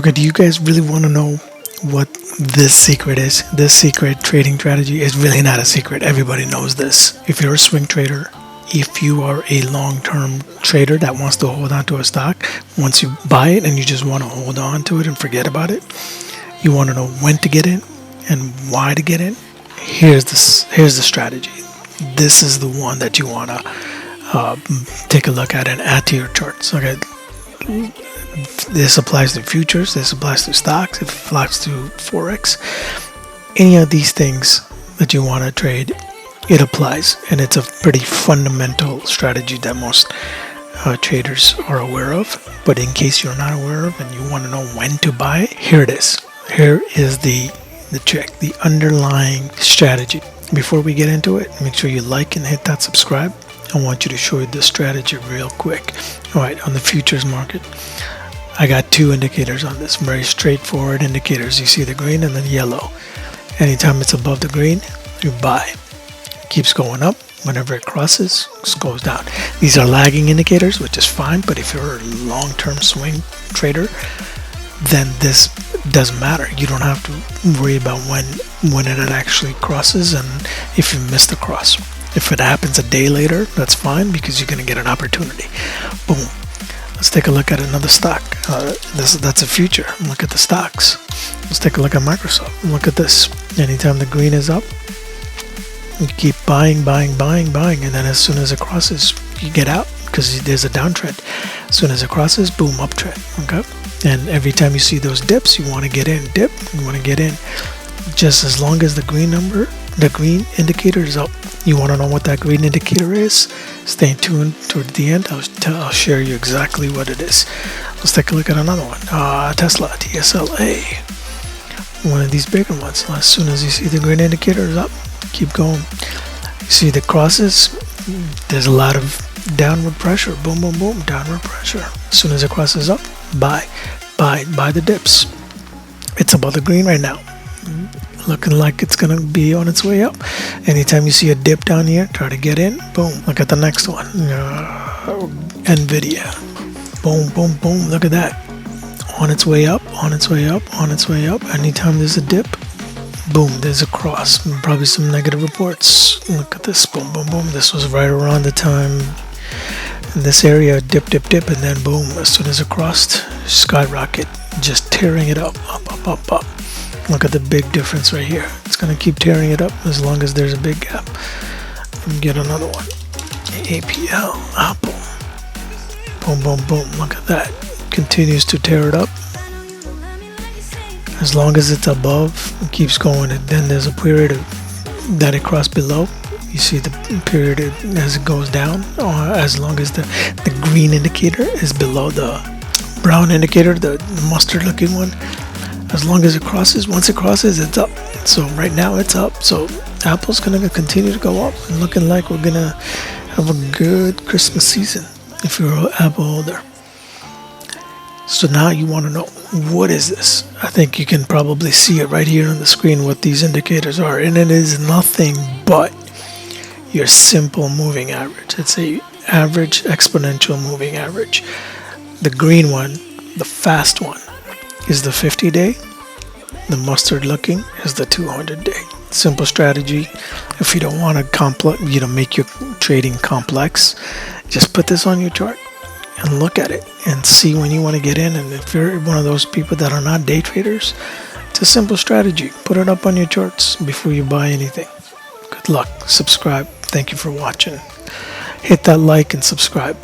Okay, do you guys really want to know what this secret is? This secret trading strategy is really not a secret. Everybody knows this. If you're a swing trader, if you are a long-term trader that wants to hold on to a stock, once you buy it and you just want to hold on to it and forget about it, you want to know when to get in and why to get in. Here's the strategy. This is the one that you want to take a look at and add to your charts. Okay, this applies to futures, this applies to stocks, it applies to forex. Any of these things that you want to trade, it applies, and it's a pretty fundamental strategy that most traders are aware of. But in case you're not aware of and you want to know when to buy, here it is. Here is the trick, the underlying strategy. Before we get into it, make sure you like and hit that subscribe. I want you to show you this strategy real quick. All right, on the futures market, I got two indicators on this, very straightforward indicators. You see the green and the yellow. Anytime it's above the green, you buy. It keeps going up. Whenever it crosses, it goes down. These are lagging indicators, which is fine, but if you're a long-term swing trader, then this doesn't matter. You don't have to worry about when it actually crosses and if you miss the cross. If it happens a day later, that's fine because you're going to get an opportunity. Boom. Let's take a look at another stock. That's a future. Look at the stocks. Let's take a look at Microsoft. Look at this. Anytime the green is up, you keep buying, and then as soon as it crosses, you get out because there's a downtrend. As soon as it crosses, boom, uptrend. Okay. And every time you see those dips, you want to get in. Dip, you want to get in. Just as long as the green indicator is up. You want to know what that green indicator is? Stay tuned toward the end. I'll share you exactly what it is. Let's take a look at another one. Tesla, TSLA. One of these bigger ones. As soon as you see the green indicator is up, keep going. You see the crosses, there's a lot of downward pressure. Boom, boom, boom, downward pressure. As soon as it crosses up, buy the dips. It's above the green right now, looking like it's gonna be on its way up. Anytime you see a dip down here, try to get in. Boom. Look at the next one. Nvidia. Boom, boom, boom. Look at that. On its way up, on its way up, on its way up. Anytime there's a dip, boom, there's a cross. Probably some negative reports. Look at this. Boom, boom, boom. This was right around the time in this area, dip, dip, dip, and then boom, as soon as it crossed, skyrocket, just tearing it up, up. Look at the big difference right here. It's going to keep tearing it up as long as there's a big gap. Get another one. APL, Apple. Boom, boom, boom. Look at that. Continues to tear it up. As long as it's above, it keeps going. And then there's a period that it crossed below. You see the period as it goes down. Or as long as the green indicator is below the brown indicator, the mustard looking one. As long as it crosses, once it crosses, it's up. So right now it's up. So Apple's gonna continue to go up and looking like we're gonna have a good Christmas season if you're an Apple holder. So now you want to know, what is this? I think you can probably see it right here on the screen what these indicators are, and it is nothing but your simple moving average. It's a average exponential moving average. The green one, the fast one, is the 50-day. The mustard looking is the 200-day. Simple strategy. If you don't want to make your trading complex, just put this on your chart and look at it and see when you want to get in. And if you're one of those people that are not day traders, it's a simple strategy. Put it up on your charts before you buy anything. Good luck. Subscribe. Thank you for watching. Hit that like and subscribe.